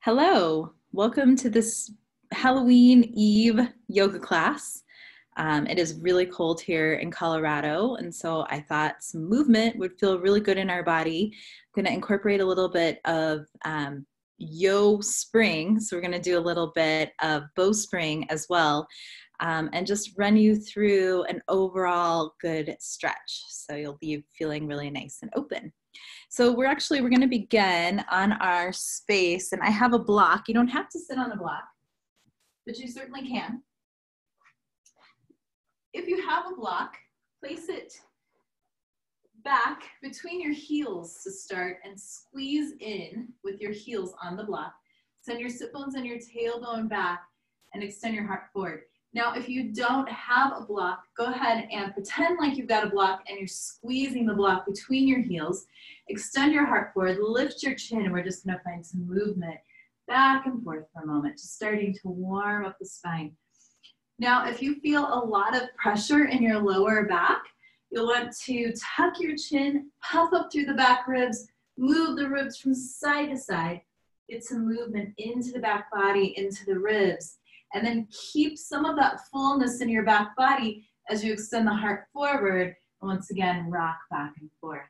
Hello, welcome to this Halloween Eve yoga class. It is really cold here in Colorado, and so I thought some movement would feel really good in our body. I'm going to incorporate a little bit of yo spring, so we're going to do a little bit of bow spring as well, and just run you through an overall good stretch, so you'll be feeling really nice and open. So we're going to begin on our space, and I have a block. You don't have to sit on the block, but you certainly can. If you have a block, place it back between your heels to start and squeeze in with your heels on the block. Send your sit bones and your tailbone back and extend your heart forward. Now, if you don't have a block, go ahead and pretend like you've got a block and you're squeezing the block between your heels. Extend your heart forward, lift your chin, and we're just gonna find some movement back and forth for a moment, just starting to warm up the spine. Now, if you feel a lot of pressure in your lower back, you'll want to tuck your chin, puff up through the back ribs, move the ribs from side to side, get some movement into the back body, into the ribs, and then keep some of that fullness in your back body as you extend the heart forward, and once again, rock back and forth.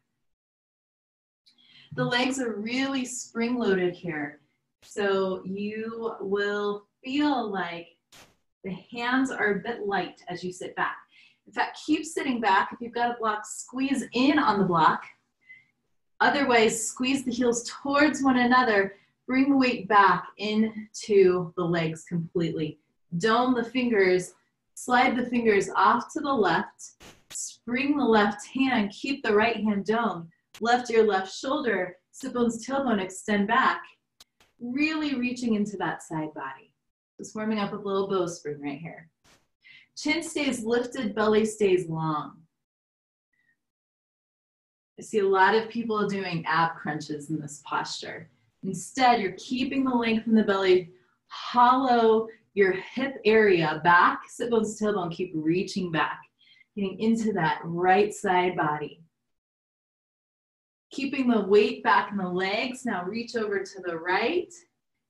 The legs are really spring-loaded here, so you will feel like the hands are a bit light as you sit back. In fact, keep sitting back. If you've got a block, squeeze in on the block. Otherwise, squeeze the heels towards one another. Bring the weight back into the legs completely. Dome the fingers, slide the fingers off to the left. Spring the left hand, keep the right hand domed. Left ear, left shoulder, sit bones, tailbone, extend back. Really reaching into that side body. Just warming up with a little bow spring right here. Chin stays lifted, belly stays long. I see a lot of people doing ab crunches in this posture. Instead, you're keeping the length in the belly, hollow your hip area back, sit bones, tailbone, keep reaching back, getting into that right side body. Keeping the weight back in the legs, now reach over to the right.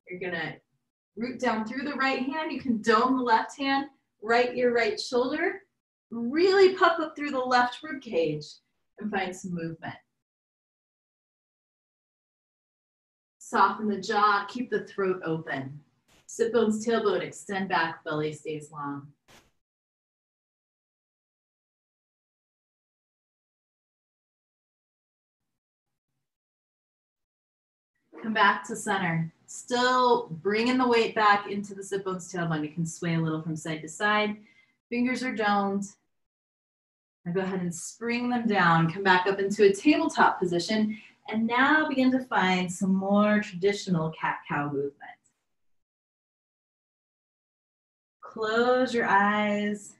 You're gonna root down through the right hand. You can dome the left hand, right ear, right shoulder. Really puff up through the left rib cage and find some movement. Soften the jaw, keep the throat open. Sit bones, tailbone, extend back, belly stays long. Come back to center. Still bringing the weight back into the sit bones, tailbone. You can sway a little from side to side. Fingers are domed. Now go ahead and spring them down. Come back up into a tabletop position. And now begin to find some more traditional cat-cow movement. Close your eyes.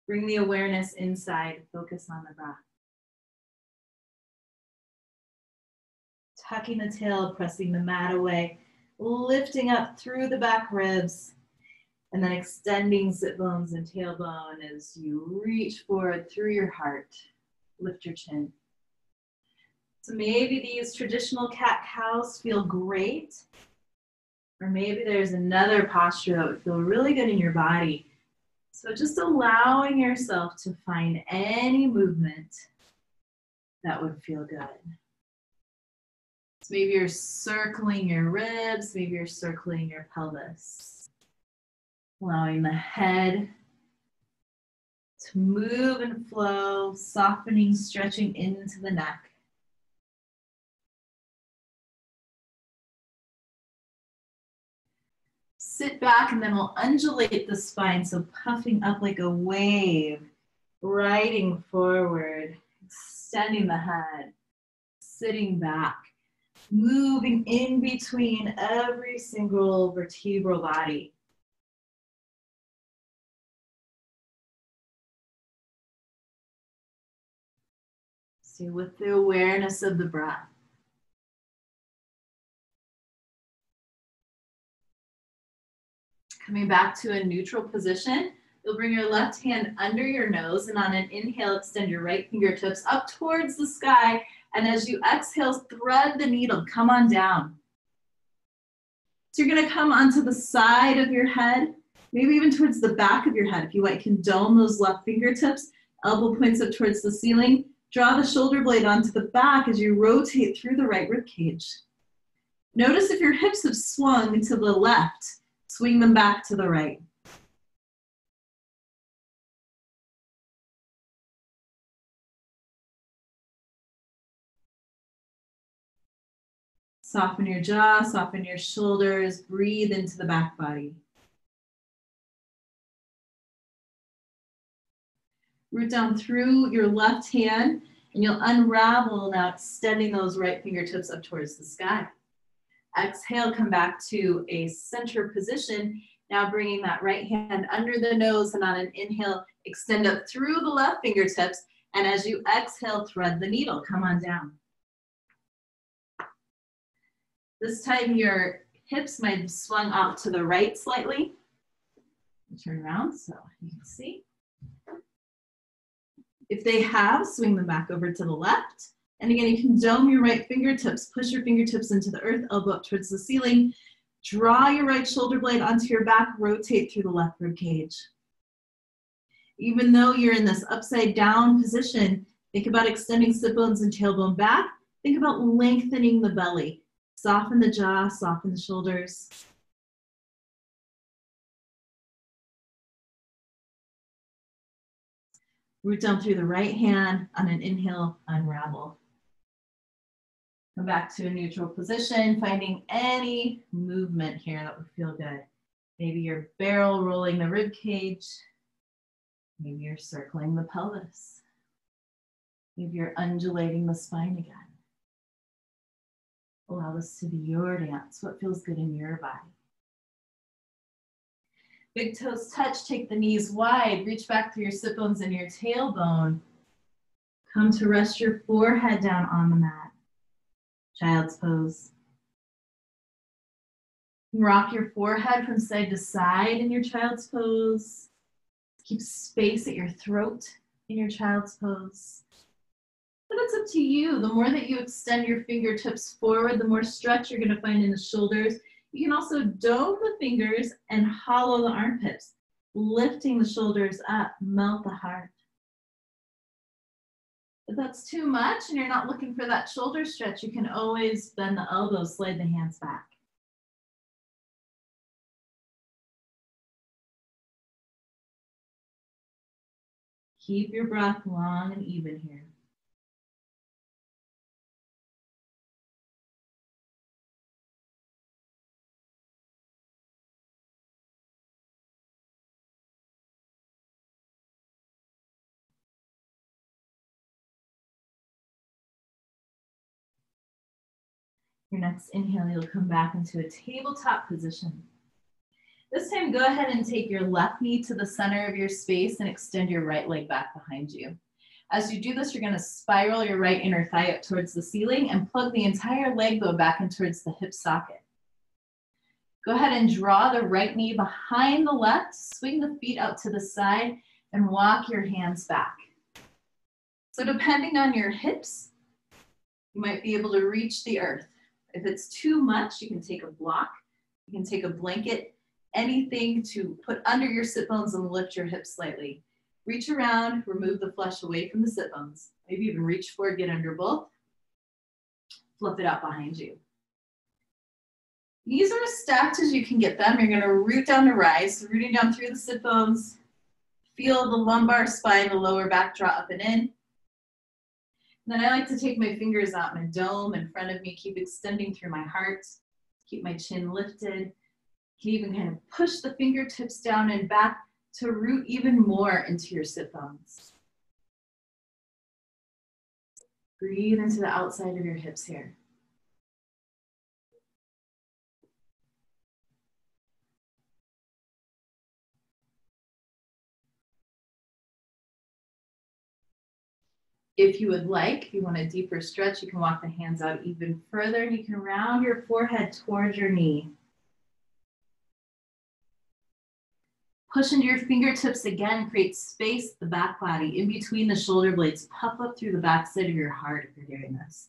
Bring the awareness inside. Focus on the breath. Tucking the tail, pressing the mat away, lifting up through the back ribs, and then extending sit bones and tailbone as you reach forward through your heart. Lift your chin. So maybe these traditional cat-cows feel great, or maybe there's another posture that would feel really good in your body. So just allowing yourself to find any movement that would feel good. So maybe you're circling your ribs, maybe you're circling your pelvis. Allowing the head to move and flow, softening, stretching into the neck. Sit back and then we'll undulate the spine, so puffing up like a wave, riding forward, extending the head, sitting back. Moving in between every single vertebral body. See, with the awareness of the breath. Coming back to a neutral position, you'll bring your left hand under your nose, and on an inhale, extend your right fingertips up towards the sky. And as you exhale, thread the needle, come on down. So you're gonna come onto the side of your head, maybe even towards the back of your head. If you want, you can dome those left fingertips, elbow points up towards the ceiling. Draw the shoulder blade onto the back as you rotate through the right rib cage. Notice if your hips have swung to the left, swing them back to the right. Soften your jaw, soften your shoulders, breathe into the back body. Root down through your left hand, and you'll unravel now, extending those right fingertips up towards the sky. Exhale, come back to a center position. Now bringing that right hand under the nose, and on an inhale, extend up through the left fingertips. And as you exhale, thread the needle, come on down. This time your hips might have swung off to the right slightly. Turn around so you can see. If they have, swing them back over to the left. And again, you can dome your right fingertips, push your fingertips into the earth, elbow up towards the ceiling. Draw your right shoulder blade onto your back, rotate through the left rib cage. Even though you're in this upside down position, think about extending sit bones and tailbone back. Think about lengthening the belly. Soften the jaw, soften the shoulders. Root down through the right hand. On an inhale, unravel. Come back to a neutral position, finding any movement here that would feel good. Maybe you're barrel rolling the rib cage. Maybe you're circling the pelvis. Maybe you're undulating the spine again. Allow this to be your dance. What feels good in your body? Big toes touch, take the knees wide, reach back through your sit bones and your tailbone. Come to rest your forehead down on the mat. Child's pose. Rock your forehead from side to side in your child's pose. Keep space at your throat in your child's pose. But it's up to you. The more that you extend your fingertips forward, the more stretch you're going to find in the shoulders. You can also dome the fingers and hollow the armpits, lifting the shoulders up, melt the heart. If that's too much and you're not looking for that shoulder stretch, you can always bend the elbows, slide the hands back. Keep your breath long and even here. Your next inhale, you'll come back into a tabletop position. This time, go ahead and take your left knee to the center of your space and extend your right leg back behind you. As you do this, you're going to spiral your right inner thigh up towards the ceiling and plug the entire leg bone back in towards the hip socket. Go ahead and draw the right knee behind the left, swing the feet out to the side, and walk your hands back. So depending on your hips, you might be able to reach the earth. If it's too much, you can take a block, you can take a blanket, anything to put under your sit bones and lift your hips slightly. Reach around, remove the flesh away from the sit bones. Maybe even reach forward, get under both. Flip it out behind you. Knees are as stacked as you can get them. You're gonna root down to rise, rooting down through the sit bones. Feel the lumbar spine, the lower back draw up and in. And then I like to take my fingers out in a dome in front of me, keep extending through my heart, keep my chin lifted. You can even kind of push the fingertips down and back to root even more into your sit bones. Breathe into the outside of your hips here. If you would like, if you want a deeper stretch, you can walk the hands out even further and you can round your forehead towards your knee. Push into your fingertips again, create space, the back body, in between the shoulder blades. Puff up through the back side of your heart if you're doing this.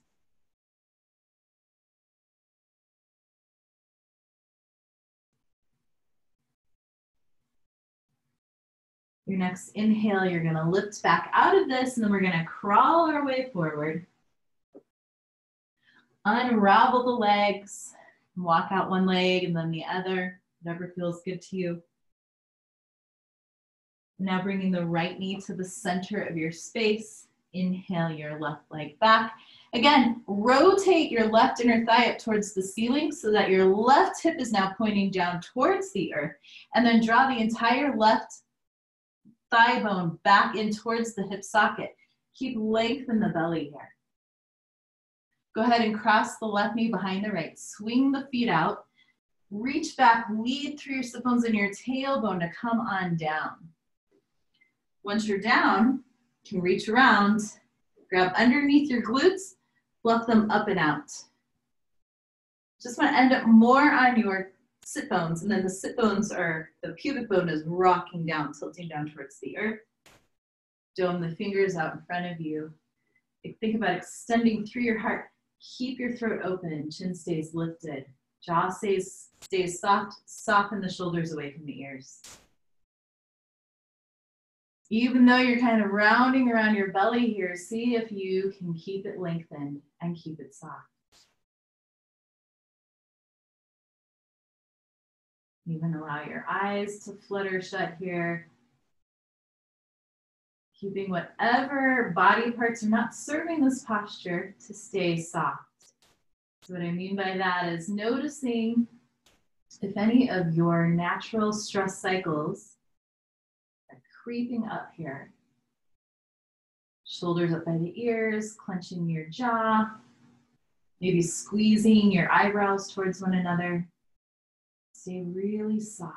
Your next inhale, you're gonna lift back out of this, and then we're gonna crawl our way forward. Unravel the legs, walk out one leg and then the other, whatever feels good to you. Now bringing the right knee to the center of your space. Inhale your left leg back. Again, rotate your left inner thigh up towards the ceiling so that your left hip is now pointing down towards the earth. And then draw the entire left thigh bone back in towards the hip socket. Keep length in the belly here. Go ahead and cross the left knee behind the right. Swing the feet out. Reach back, lead through your sit bones and your tailbone to come on down. Once you're down, you can reach around, grab underneath your glutes, fluff them up and out. Just want to end up more on your sit bones, and then the sit bones are, the pubic bone is rocking down, tilting down towards the earth. Dome the fingers out in front of you. Think about extending through your heart. Keep your throat open, chin stays lifted. Jaw stays soft, soften the shoulders away from the ears. Even though you're kind of rounding around your belly here, see if you can keep it lengthened and keep it soft. Even allow your eyes to flutter shut here. Keeping whatever body parts are not serving this posture to stay soft. So what I mean by that is noticing if any of your natural stress cycles are creeping up here. Shoulders up by the ears, clenching your jaw, maybe squeezing your eyebrows towards one another. Stay really soft.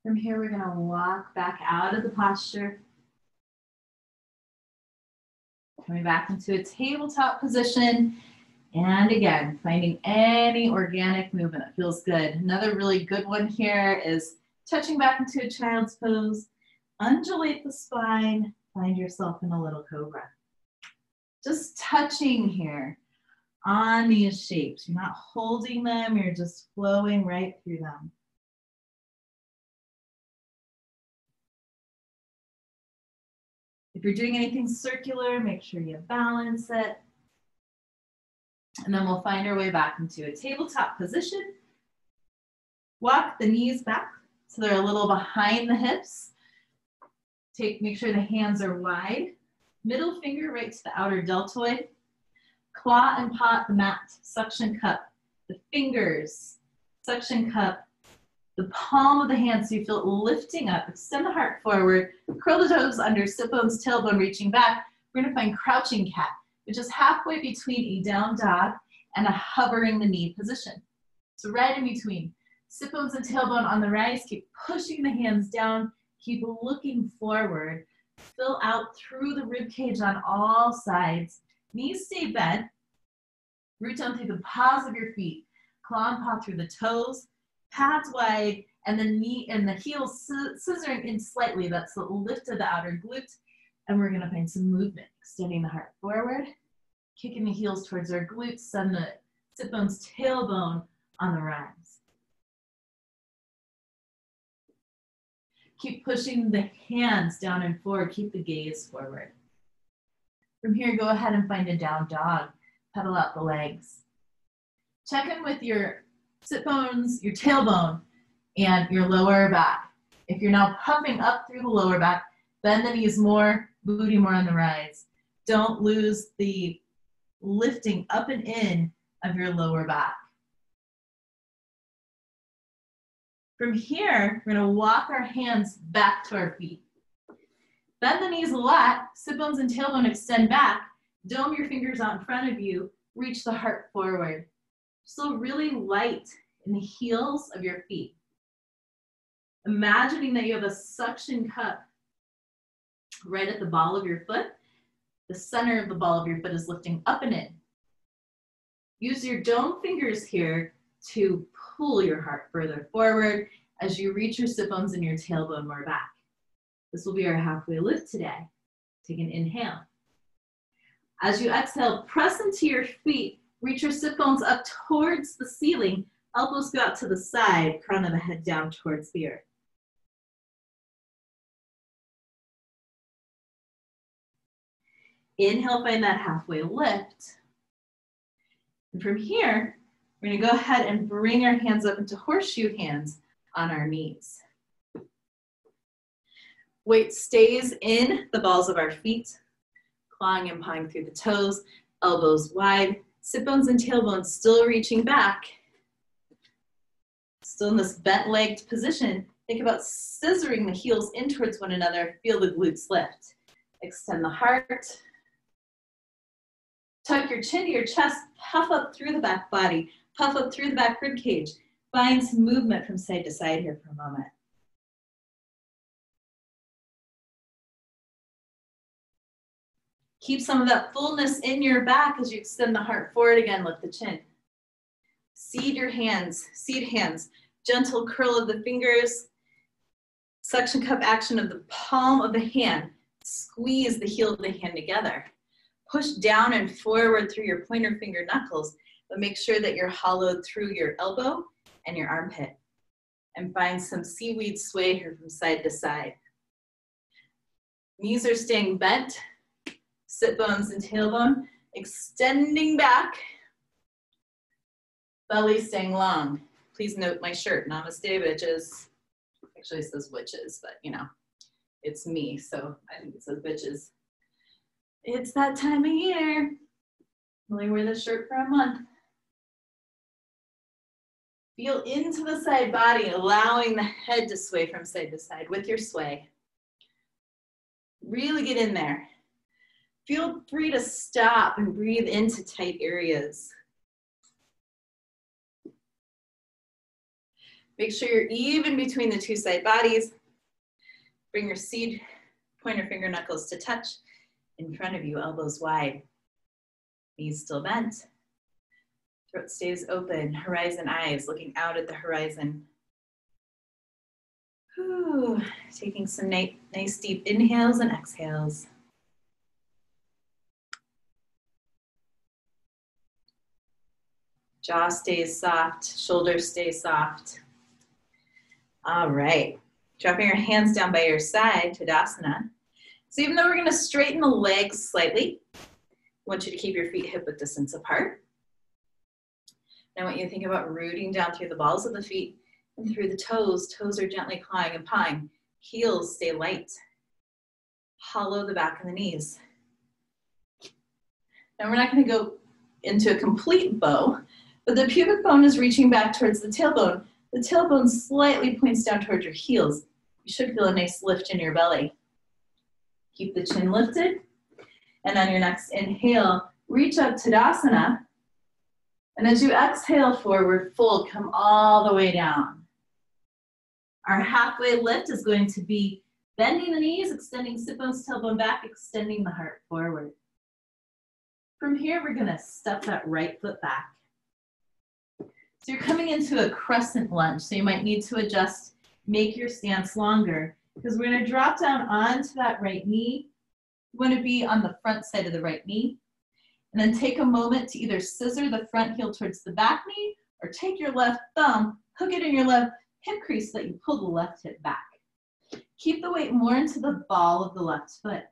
From here, we're going to walk back out of the posture. Coming back into a tabletop position. And again, finding any organic movement that feels good. Another really good one here is touching back into a child's pose. Undulate the spine. Find yourself in a little cobra. Just touching here on these shapes. You're not holding them. You're just flowing right through them. If you're doing anything circular, make sure you balance it. And then we'll find our way back into a tabletop position. Walk the knees back so they're a little behind the hips. Make sure the hands are wide. Middle finger right to the outer deltoid. Claw and paw the mat, suction cup. The fingers, suction cup. The palm of the hand so you feel it lifting up. Extend the heart forward. Curl the toes under, sit bones, tailbone reaching back. We're going to find crouching cat, which is halfway between a down dog and a hovering the knee position. So right in between. Sit bones and tailbone on the rise. Keep pushing the hands down. Keep looking forward. Fill out through the rib cage on all sides. Knees stay bent. Root down through the paws of your feet. Claw and paw through the toes. Pads wide, and the knee and the heels scissoring in slightly. That's the lift of the outer glute. And we're going to find some movement. Extending the heart forward, kicking the heels towards our glutes, send the sit bones, tailbone on the rise. Keep pushing the hands down and forward. Keep the gaze forward. From here, go ahead and find a down dog. Pedal out the legs. Check in with your sit bones, your tailbone, and your lower back. If you're now puffing up through the lower back, bend the knees more, booty more on the rise. Don't lose the lifting up and in of your lower back. From here, we're going to walk our hands back to our feet. Bend the knees a lot, sit bones and tailbone extend back, dome your fingers out in front of you, reach the heart forward. Still really light in the heels of your feet. Imagining that you have a suction cup right at the ball of your foot. The center of the ball of your foot is lifting up and in. Use your dome fingers here to pull your heart further forward as you reach your sit bones and your tailbone more back. This will be our halfway lift today. Take an inhale. As you exhale, press into your feet. Reach your sit bones up towards the ceiling. Elbows go out to the side, crown of the head down towards the earth. Inhale, find that halfway lift. And from here, we're gonna go ahead and bring our hands up into horseshoe hands on our knees. Weight stays in the balls of our feet, clawing and pawing through the toes, elbows wide, sit bones and tailbones still reaching back. Still in this bent-legged position, think about scissoring the heels in towards one another. Feel the glutes lift. Extend the heart. Tuck your chin to your chest, puff up through the back body, puff up through the back rib cage. Find some movement from side to side here for a moment. Keep some of that fullness in your back as you extend the heart forward again, lift the chin. Seed hands, gentle curl of the fingers, suction cup action of the palm of the hand. Squeeze the heel of the hand together. Push down and forward through your pointer finger knuckles, but make sure that you're hollowed through your elbow and your armpit. And find some seaweed sway here from side to side. Knees are staying bent. Sit bones and tailbone, extending back. Belly staying long. Please note my shirt, namaste bitches. Actually it says witches, but you know, it's me, so I think it says bitches. It's that time of year. Only wear this shirt for a month. Feel into the side body, allowing the head to sway from side to side with your sway. Really get in there. Feel free to stop and breathe into tight areas. Make sure you're even between the two side bodies. Bring your seed pointer finger knuckles to touch in front of you, elbows wide. Knees still bent. Throat stays open, horizon eyes looking out at the horizon. Whew. Taking some nice deep inhales and exhales. Jaw stays soft, shoulders stay soft. All right, dropping your hands down by your side, Tadasana. So even though we're gonna straighten the legs slightly, I want you to keep your feet hip width distance apart. And I want you to think about rooting down through the balls of the feet and through the toes. Toes are gently clawing and pawing. Heels stay light. Hollow the back of the knees. Now we're not gonna go into a complete bow, but the pubic bone is reaching back towards the tailbone. The tailbone slightly points down towards your heels. You should feel a nice lift in your belly. Keep the chin lifted. And on your next inhale, reach up Tadasana. And as you exhale forward, fold, come all the way down. Our halfway lift is going to be bending the knees, extending sit bones, tailbone back, extending the heart forward. From here, we're gonna step that right foot back. So you're coming into a crescent lunge, so you might need to adjust, make your stance longer, because we're gonna drop down onto that right knee. You wanna be on the front side of the right knee, and then take a moment to either scissor the front heel towards the back knee, or take your left thumb, hook it in your left hip crease so that you pull the left hip back. Keep the weight more into the ball of the left foot.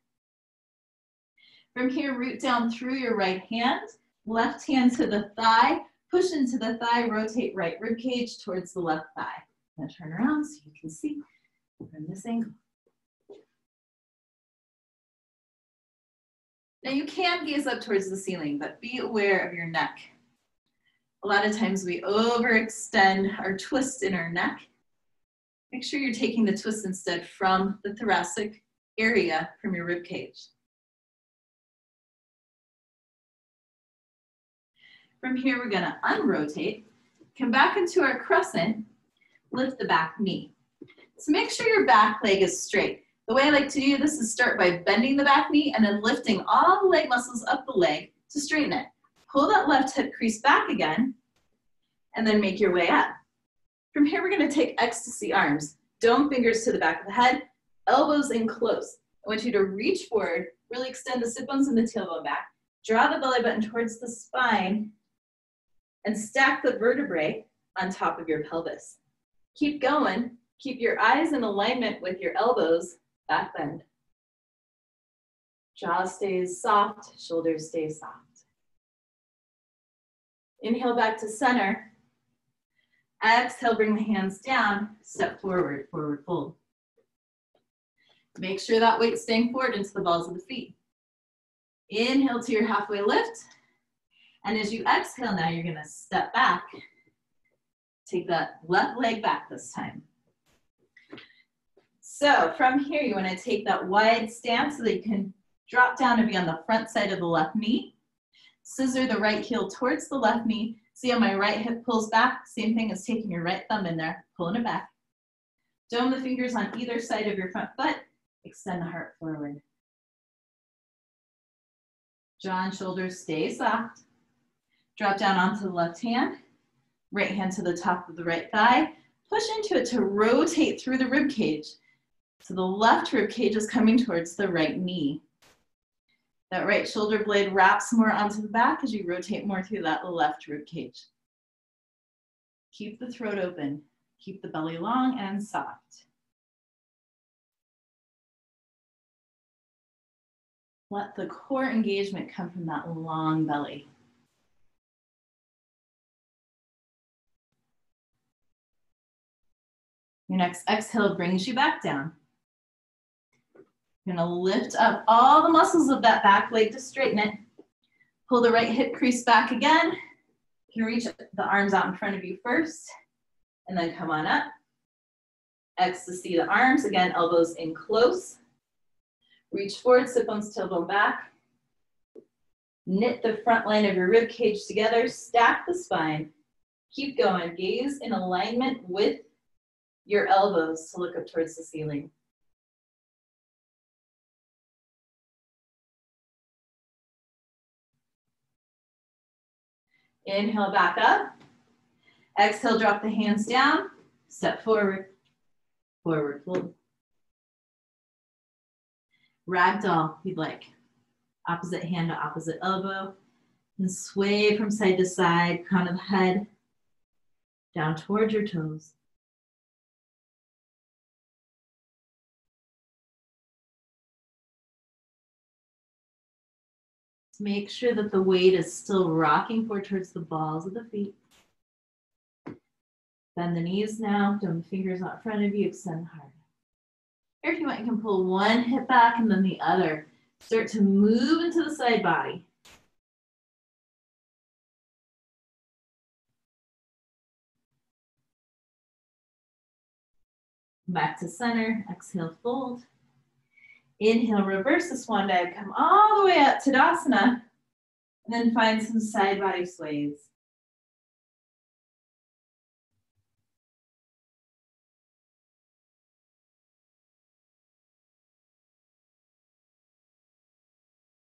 From here, root down through your right hand, left hand to the thigh, push into the thigh, rotate right rib cage towards the left thigh. Now turn around so you can see from this angle. Now you can gaze up towards the ceiling, but be aware of your neck. A lot of times we overextend our twist in our neck. Make sure you're taking the twist instead from the thoracic area from your rib cage. From here, we're gonna unrotate, come back into our crescent, lift the back knee. So make sure your back leg is straight. The way I like to do this is start by bending the back knee and then lifting all the leg muscles up the leg to straighten it. Pull that left hip crease back again, and then make your way up. From here, we're gonna take ecstasy arms. Dome fingers to the back of the head, elbows in close. I want you to reach forward, really extend the sit bones and the tailbone back, draw the belly button towards the spine, and stack the vertebrae on top of your pelvis. Keep going. Keep your eyes in alignment with your elbows, back bend. Jaw stays soft, shoulders stay soft. Inhale back to center. Exhale, bring the hands down, step forward, forward fold. Make sure that weight's staying forward into the balls of the feet. Inhale to your halfway lift. And as you exhale now, you're gonna step back. Take that left leg back this time. So from here, you wanna take that wide stance so that you can drop down and be on the front side of the left knee. Scissor the right heel towards the left knee. See how my right hip pulls back? Same thing as taking your right thumb in there, pulling it back. Dome the fingers on either side of your front foot. Extend the heart forward. Jaw and shoulders stay soft. Drop down onto the left hand. Right hand to the top of the right thigh. Push into it to rotate through the rib cage. So the left rib cage is coming towards the right knee. That right shoulder blade wraps more onto the back as you rotate more through that left rib cage. Keep the throat open. Keep the belly long and soft. Let the core engagement come from that long belly. Your next exhale brings you back down. You're gonna lift up all the muscles of that back leg to straighten it. Pull the right hip crease back again. You can reach the arms out in front of you first, and then come on up. Ecstasy the arms, again, elbows in close. Reach forward, sit bones, tailbone back. Knit the front line of your rib cage together, stack the spine. Keep going, gaze in alignment with your elbows to look up towards the ceiling. Inhale back up. Exhale, drop the hands down. Step forward, forward fold. Ragdoll, if you'd like. Opposite hand to opposite elbow. And sway from side to side, crown of the head, down towards your toes. Make sure that the weight is still rocking forward towards the balls of the feet. Bend the knees now, dome the fingers out in front of you, extend the heart. Or if you want, you can pull one hip back and then the other. Start to move into the side body. Back to center, exhale, fold. Inhale, reverse the swan dive, come all the way up to Tadasana, and then find some side body sways.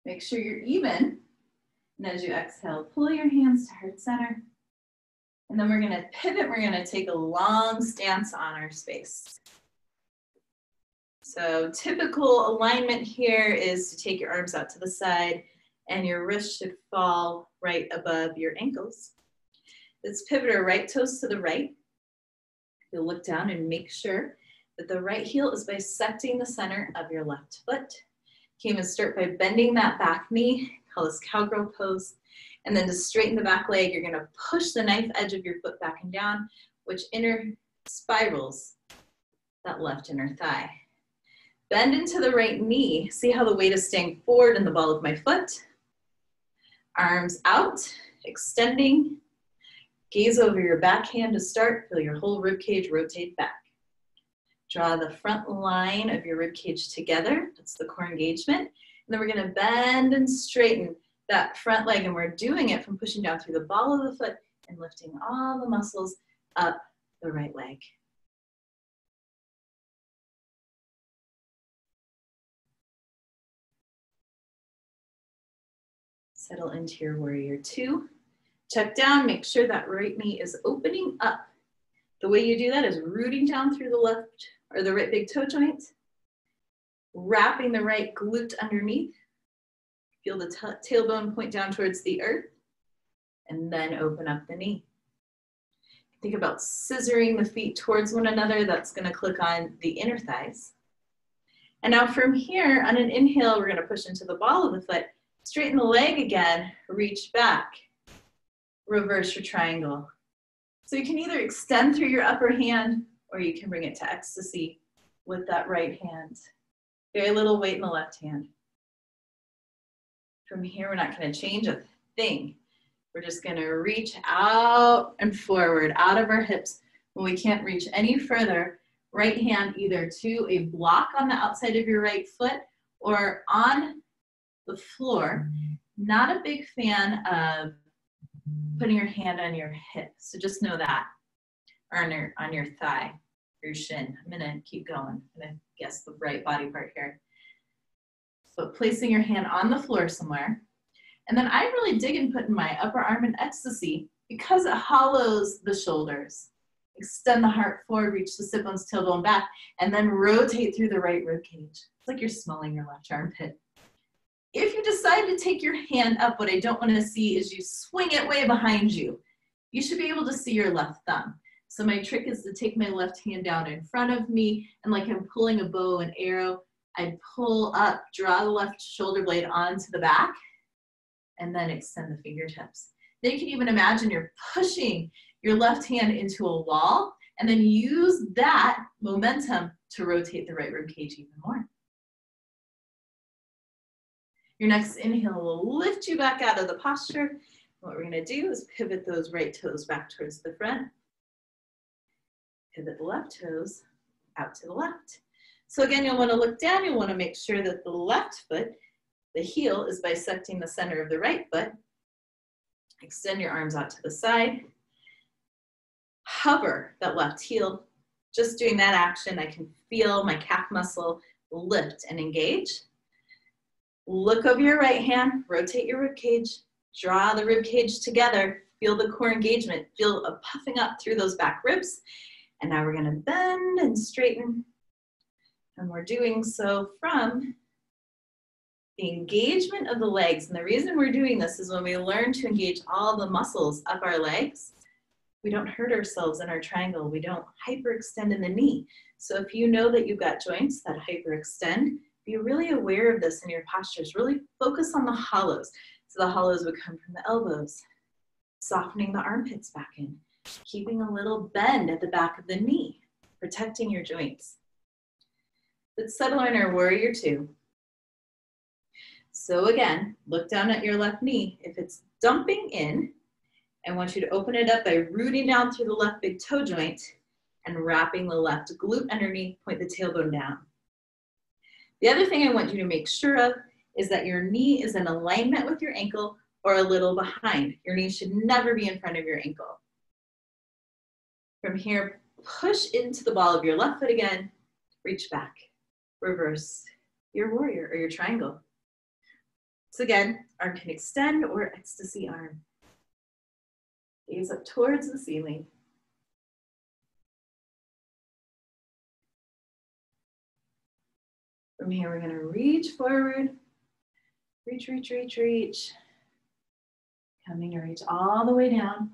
Make sure you're even, and as you exhale, pull your hands to heart center, and then we're gonna pivot, we're gonna take a long stance on our space. So typical alignment here is to take your arms out to the side and your wrists should fall right above your ankles. Let's pivot our right toes to the right. You'll look down and make sure that the right heel is bisecting the center of your left foot. You can even start by bending that back knee, call this cowgirl pose. And then to straighten the back leg, you're gonna push the knife edge of your foot back and down, which inner spirals that left inner thigh. Bend into the right knee. See how the weight is staying forward in the ball of my foot. Arms out, extending. Gaze over your back hand to start. Feel your whole rib cage rotate back. Draw the front line of your rib cage together. That's the core engagement. And then we're gonna bend and straighten that front leg, and we're doing it from pushing down through the ball of the foot and lifting all the muscles up the right leg. Settle into your warrior two. Check down, make sure that right knee is opening up. The way you do that is rooting down through the left or the right big toe joint Wrapping the right glute underneath. Feel the tailbone point down towards the earth, and then open up the knee. Think about scissoring the feet towards one another. That's going to click on the inner thighs. And now from here, on an inhale, we're going to push into the ball of the foot. Straighten the leg again, reach back. Reverse your triangle. So you can either extend through your upper hand, or you can bring it to ecstasy with that right hand. Very little weight in the left hand. From here, we're not going to change a thing. We're just going to reach out and forward, out of our hips. When we can't reach any further, right hand either to a block on the outside of your right foot or on the floor. Not a big fan of putting your hand on your hip. So just know that. Or on your thigh, or your shin. I'm going to keep going. I'm going to guess the right body part here. So placing your hand on the floor somewhere. And then I really dig and put in my upper arm in ecstasy because it hollows the shoulders. Extend the heart forward, reach the sit bones, tailbone back, and then rotate through the right rib cage. It's like you're smelling your left armpit. If you decide to take your hand up, what I don't want to see is you swing it way behind you. You should be able to see your left thumb. So my trick is to take my left hand down in front of me, and like I'm pulling a bow and arrow, I'd pull up, draw the left shoulder blade onto the back, and then extend the fingertips. Then you can even imagine you're pushing your left hand into a wall, and then use that momentum to rotate the right rib cage even more. Your next inhale will lift you back out of the posture. What we're going to do is pivot those right toes back towards the front. Pivot the left toes out to the left. So again, you'll want to look down. You'll want to make sure that the left foot, the heel, is bisecting the center of the right foot. Extend your arms out to the side. Hover that left heel. Just doing that action, I can feel my calf muscle lift and engage. Look over your right hand, rotate your rib cage, draw the rib cage together, feel the core engagement, feel a puffing up through those back ribs. And now we're going to bend and straighten. And we're doing so from the engagement of the legs. And the reason we're doing this is when we learn to engage all the muscles up our legs, we don't hurt ourselves in our triangle. We don't hyperextend in the knee. So if you know that you've got joints that hyperextend, be really aware of this in your postures. Really focus on the hollows. So the hollows would come from the elbows, softening the armpits back in, keeping a little bend at the back of the knee, protecting your joints. Let's settle in our warrior two. So again, look down at your left knee. If it's dumping in, I want you to open it up by rooting down through the left big toe joint and wrapping the left glute underneath, point the tailbone down. The other thing I want you to make sure of is that your knee is in alignment with your ankle or a little behind. Your knee should never be in front of your ankle. From here, push into the ball of your left foot again, reach back, reverse your warrior or your triangle. So again, arm can extend or ecstasy arm. Gaze up towards the ceiling. From here, we're going to reach forward, reach, reach, reach, reach. Coming to reach all the way down.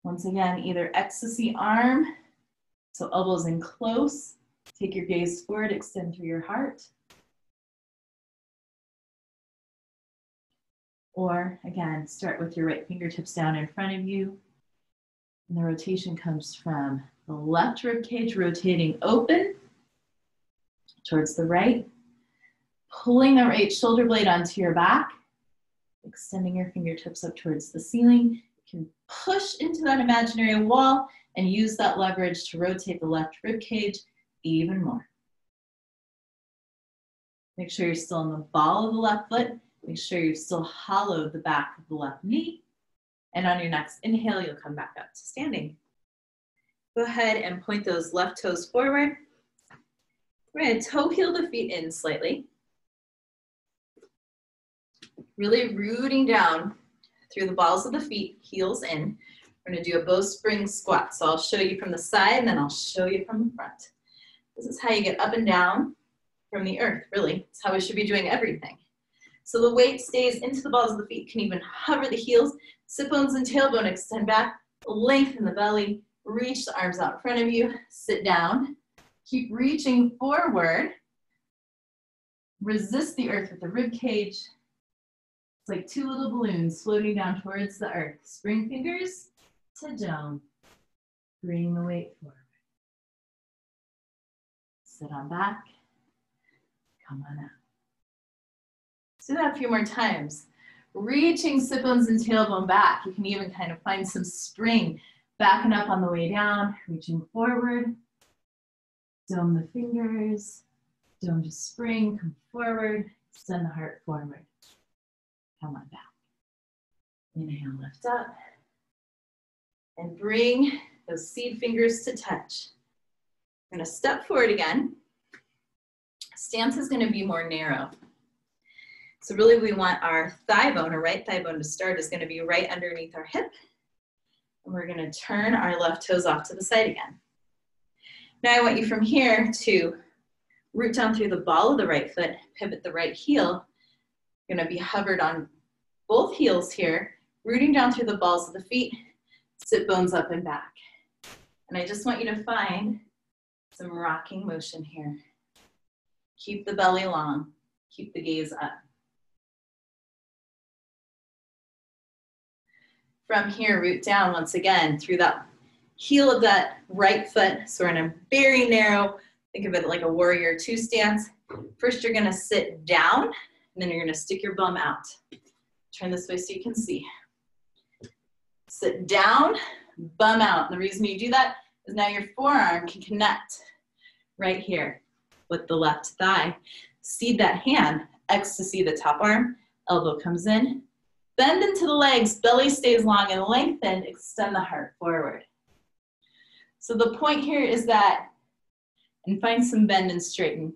Once again, either ecstasy arm, so elbows in close. Take your gaze forward, extend through your heart. Or again, start with your right fingertips down in front of you. And the rotation comes from the left rib cage rotating open towards the right, pulling the right shoulder blade onto your back, extending your fingertips up towards the ceiling. You can push into that imaginary wall and use that leverage to rotate the left rib cage even more. Make sure you're still in the ball of the left foot. Make sure you still hollow the back of the left knee. And on your next inhale, you'll come back up to standing. Go ahead and point those left toes forward. We're going to toe heel the feet in slightly. Really rooting down through the balls of the feet, heels in. We're going to do a bowspring squat. So I'll show you from the side and then I'll show you from the front. This is how you get up and down from the earth, really. It's how we should be doing everything. So the weight stays into the balls of the feet, can even hover the heels, sit bones and tailbone extend back, lengthen the belly, reach the arms out in front of you, sit down, keep reaching forward, resist the earth with the rib cage. It's like two little balloons floating down towards the earth. Spring fingers to dome, bring the weight forward. Sit on back, come on out. Let's do that a few more times. Reaching sit bones and tailbone back. You can even kind of find some spring. Backing up on the way down, reaching forward. Dome the fingers. Dome to spring, come forward. Send the heart forward. Come on back. Inhale, lift up. And bring those seed fingers to touch. I'm gonna step forward again. Stance is gonna be more narrow. So really we want our thigh bone, or right thigh bone to start, is gonna be right underneath our hip. And we're gonna turn our left toes off to the side again. Now I want you from here to root down through the ball of the right foot, pivot the right heel. You're gonna be hovered on both heels here, rooting down through the balls of the feet, sit bones up and back. And I just want you to find some rocking motion here. Keep the belly long, keep the gaze up. From here, root down once again through that heel of that right foot. So we're in a very narrow, think of it like a warrior two stance. First, you're gonna sit down, and then you're gonna stick your bum out. Turn this way so you can see. Sit down, bum out. And the reason you do that is now your forearm can connect right here with the left thigh. Seed that hand, X to see the top arm, elbow comes in. Bend into the legs, belly stays long and lengthened, extend the heart forward. So the point here is that, and find some bend and straighten.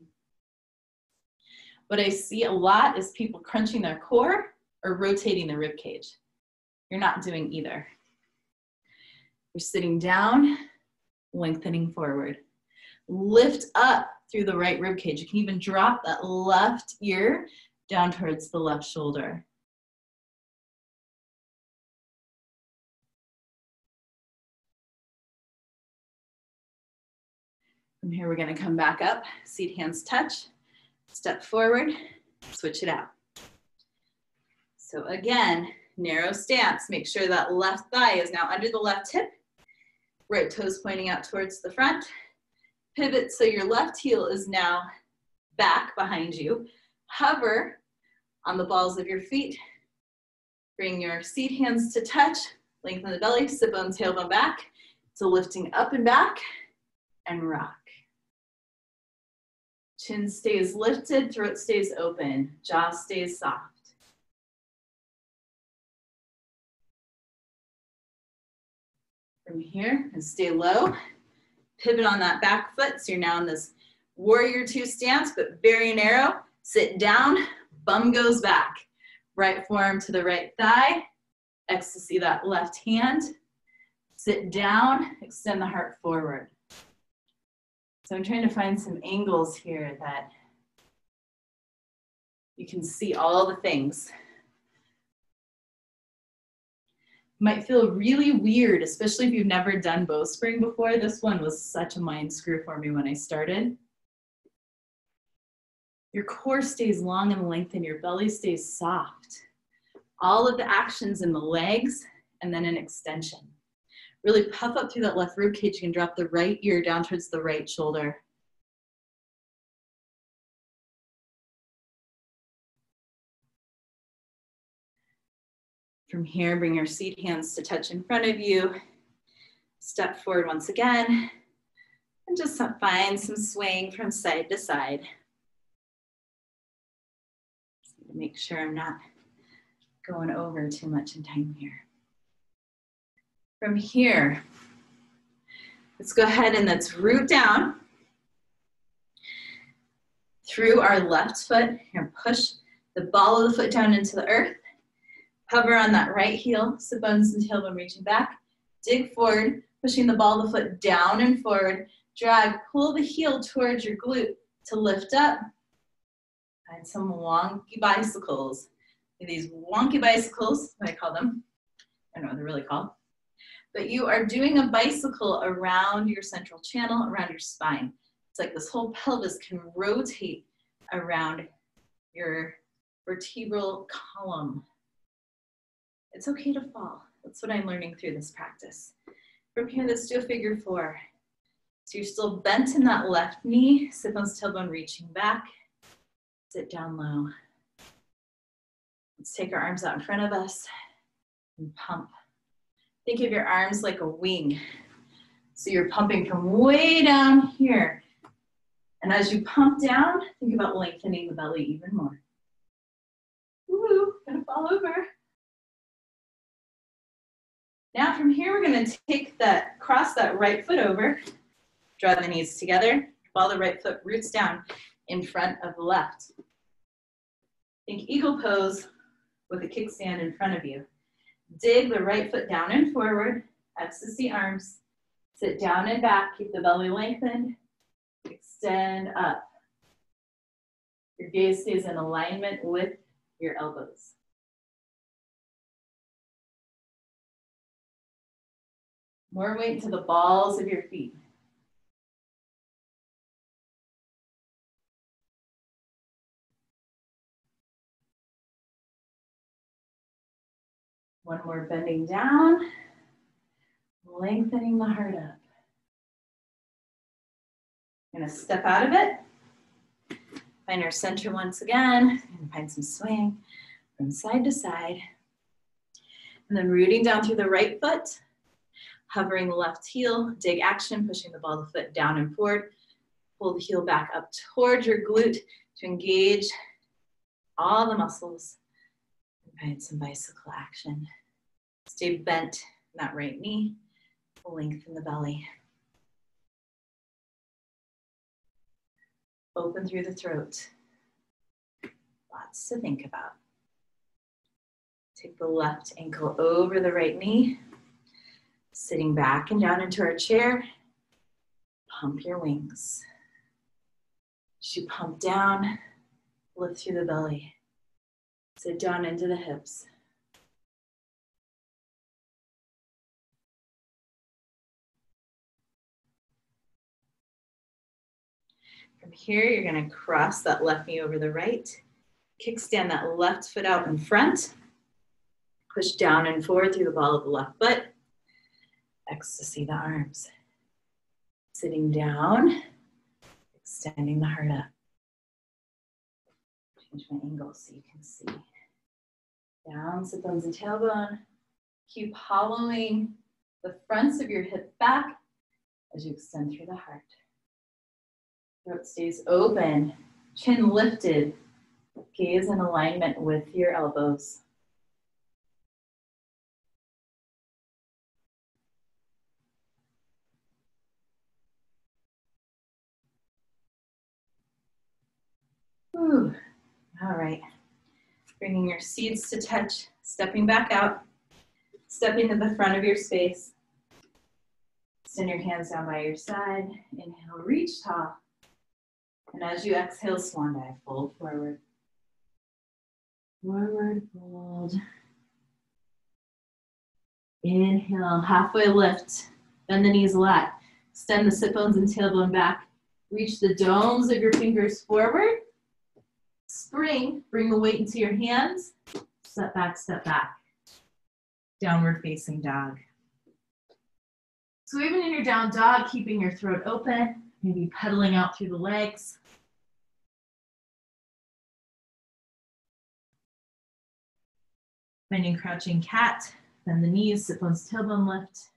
What I see a lot is people crunching their core or rotating the rib cage. You're not doing either. You're sitting down, lengthening forward. Lift up through the right rib cage. You can even drop that left ear down towards the left shoulder. From here, we're gonna come back up, seat hands touch, step forward, switch it out. So again, narrow stance, make sure that left thigh is now under the left hip, right toes pointing out towards the front. Pivot so your left heel is now back behind you. Hover on the balls of your feet. Bring your seat hands to touch, lengthen the belly, sit bone, tailbone back. So lifting up and back and rock. Chin stays lifted, throat stays open, jaw stays soft. From here, and stay low. Pivot on that back foot, so you're now in this warrior two stance, but very narrow. Sit down, bum goes back. Right forearm to the right thigh. X to see that left hand. Sit down, extend the heart forward. So I'm trying to find some angles here that you can see all the things. Might feel really weird, especially if you've never done bowspring before. This one was such a mind screw for me when I started. Your core stays long and lengthened, your belly stays soft. All of the actions in the legs and then an extension. Really puff up through that left rib cage. You can drop the right ear down towards the right shoulder. From here, bring your seat hands to touch in front of you. Step forward once again. And just find some swaying from side to side. Make sure I'm not going over too much in time here. From here, let's go ahead and let's root down through our left foot. Here, push the ball of the foot down into the earth. Hover on that right heel, sit bones and tailbone reaching back. Dig forward, pushing the ball of the foot down and forward. Drag, pull the heel towards your glute to lift up. Find some wonky bicycles. These wonky bicycles, what I call them. I don't know what they're really called. But you are doing a bicycle around your central channel, around your spine. It's like this whole pelvis can rotate around your vertebral column. It's okay to fall. That's what I'm learning through this practice. From here, let's do a figure 4. So you're still bent in that left knee, sit bones, tailbone reaching back, sit down low. Let's take our arms out in front of us and pump. Think of your arms like a wing. So you're pumping from way down here. And as you pump down, think about lengthening the belly even more. Woo, gonna fall over. Now from here, we're gonna take that, cross that right foot over, draw the knees together, while the right foot roots down in front of the left. Think eagle pose with a kickstand in front of you. Dig the right foot down and forward, access the arms, sit down and back, keep the belly lengthened, extend up. Your gaze stays in alignment with your elbows. More weight into the balls of your feet. One more bending down, lengthening the heart up. Gonna step out of it. Find our center once again, and find some swing from side to side. And then rooting down through the right foot, hovering the left heel, dig action, pushing the ball of the foot down and forward. Pull the heel back up towards your glute to engage all the muscles. Find some bicycle action. Stay bent in that right knee. Lengthen the belly. Open through the throat. Lots to think about. Take the left ankle over the right knee. Sitting back and down into our chair. Pump your wings. As you pump down, lift through the belly. Sit down into the hips. From here, you're going to cross that left knee over the right. Kickstand that left foot out in front. Push down and forward through the ball of the left foot. Ecstasy the arms. Sitting down, extending the heart up. Change my angle so you can see. Down, sit bones and tailbone. Keep hollowing the fronts of your hip back as you extend through the heart. Throat stays open, chin lifted, gaze in alignment with your elbows. Whew. All right. Bringing your seats to touch, stepping back out, stepping to the front of your space. Extend your hands down by your side. Inhale, reach tall. And as you exhale, swan dive, fold forward. Forward fold. Inhale, halfway lift. Bend the knees a lot. Extend the sit bones and tailbone back. Reach the domes of your fingers forward. Spring, bring the weight into your hands. Step back, step back. Downward facing dog. So even in your down dog, keeping your throat open, maybe pedaling out through the legs. Finding crouching cat, bend the knees, sit bones, tailbone lift,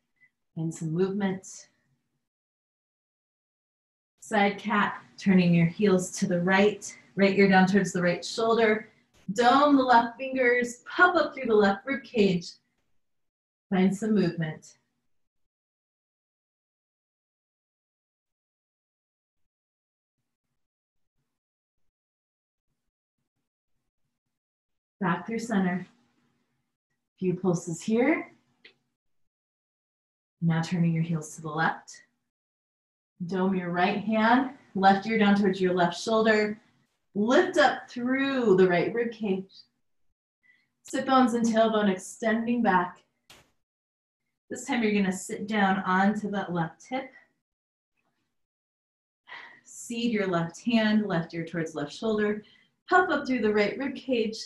and some movement. Side cat, turning your heels to the right ear down towards the right shoulder. Dome the left fingers, pop up through the left rib cage. Find some movement. Back through center. Few pulses here. Now turning your heels to the left. Dome your right hand, left ear down towards your left shoulder. Lift up through the right rib cage. Sit bones and tailbone extending back. This time you're gonna sit down onto that left hip. Seed your left hand, left ear towards left shoulder. Puff up through the right rib cage.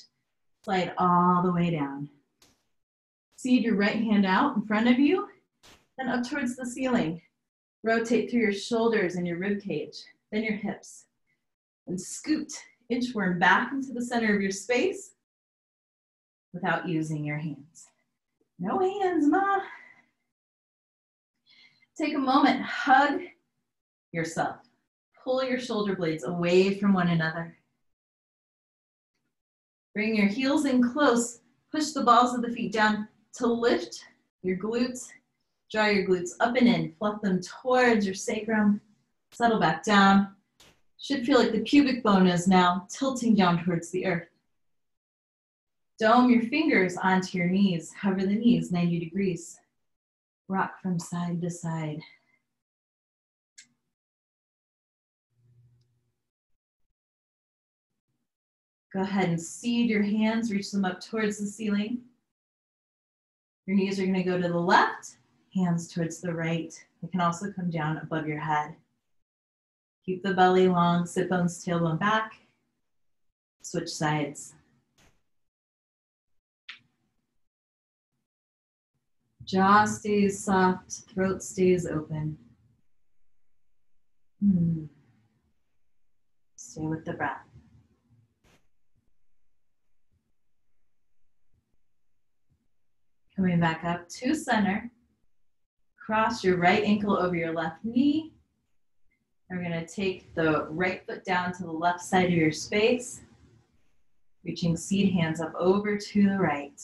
Slide all the way down. Seed your right hand out in front of you and up towards the ceiling. Rotate through your shoulders and your rib cage, then your hips. And scoot inchworm back into the center of your space without using your hands. No hands, Ma. Take a moment, hug yourself. Pull your shoulder blades away from one another. Bring your heels in close. Push the balls of the feet down to lift your glutes. Draw your glutes up and in. Fluff them towards your sacrum. Settle back down. Should feel like the pubic bone is now tilting down towards the earth. Dome your fingers onto your knees. Hover the knees 90 degrees. Rock from side to side. Go ahead and seed your hands, reach them up towards the ceiling. Your knees are going to go to the left, hands towards the right. They can also come down above your head. Keep the belly long, sit bones, tailbone back. Switch sides. Jaw stays soft, throat stays open. Stay with the breath. Coming back up to center. Cross your right ankle over your left knee. And we're going to take the right foot down to the left side of your space. Reaching seed hands up over to the right.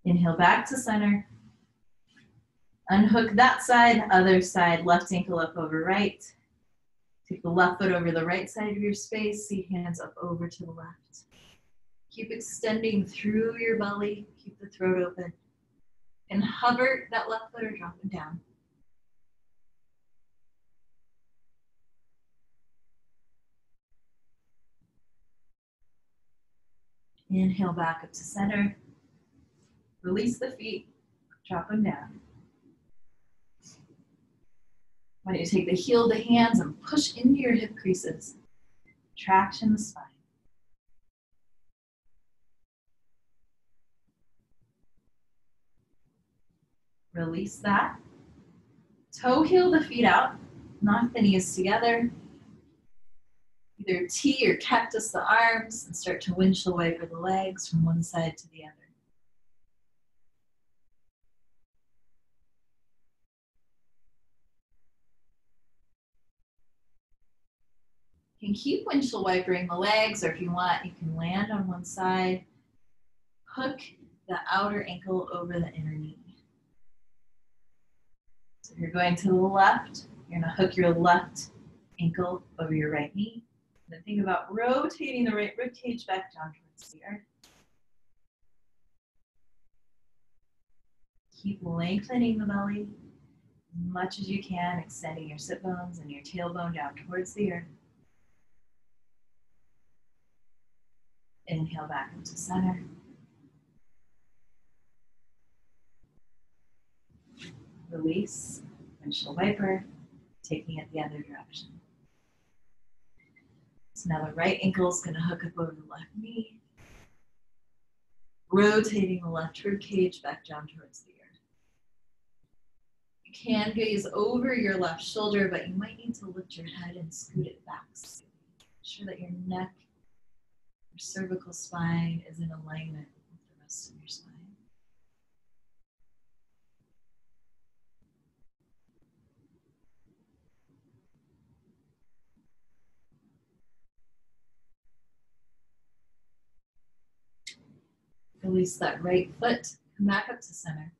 Inhale back to center. Unhook that side, other side, left ankle up over right. Take the left foot over the right side of your space, seed hands up over to the left. Keep extending through your belly, keep the throat open. And hover that left foot or drop it down. Inhale back up to center. Release the feet, drop them down. Why don't you take the heel to hands and push into your hip creases. Traction the spine. Release that. Toe heel the feet out. Knock the knees together. Either T or cactus the arms and start to windshield wiper the legs from one side to the other. You can keep windshield wipering the legs, or if you want, you can land on one side. Hook the outer ankle over the inner knee. So if you're going to the left, you're going to hook your left ankle over your right knee. And then think about rotating the right rib cage back down towards the earth. Keep lengthening the belly as much as you can, extending your sit bones and your tailbone down towards the earth. Inhale back into center. Release, windshield wiper, taking it the other direction. So now the right ankle is going to hook up over the left knee, rotating the left rib cage back down towards the earth. You can gaze over your left shoulder, but you might need to lift your head and scoot it back. So make sure that your neck, your cervical spine is in alignment with the rest of your spine. Release that right foot, come back up to center.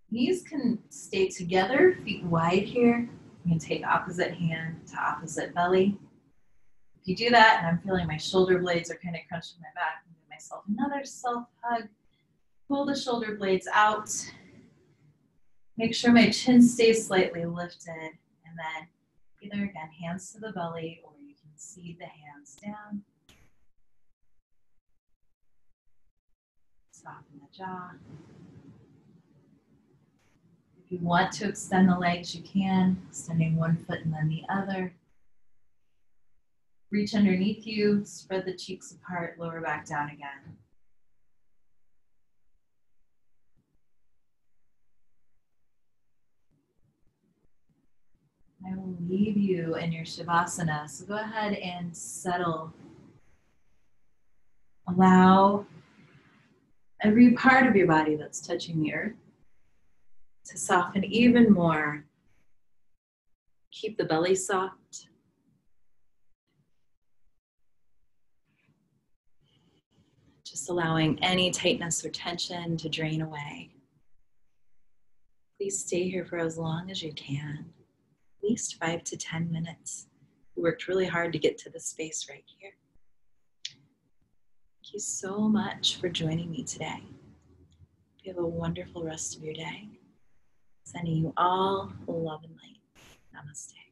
Knees can stay together, feet wide here. You can take opposite hand to opposite belly. If you do that, and I'm feeling my shoulder blades are kind of crunching my back, I'm giving myself another self hug. Pull the shoulder blades out. Make sure my chin stays slightly lifted. And then either again, hands to the belly, or you can seat the hands down. Soften the jaw. If you want to extend the legs, you can, extending one foot and then the other. Reach underneath you, spread the cheeks apart, lower back down again. I will leave you in your Shavasana, so go ahead and settle. Allow every part of your body that's touching the earth to soften even more. Keep the belly soft. Just allowing any tightness or tension to drain away. Please stay here for as long as you can, at least 5 to 10 minutes. We worked really hard to get to this space right here. Thank you so much for joining me today. You have a wonderful rest of your day. Sending you all love and light. Namaste.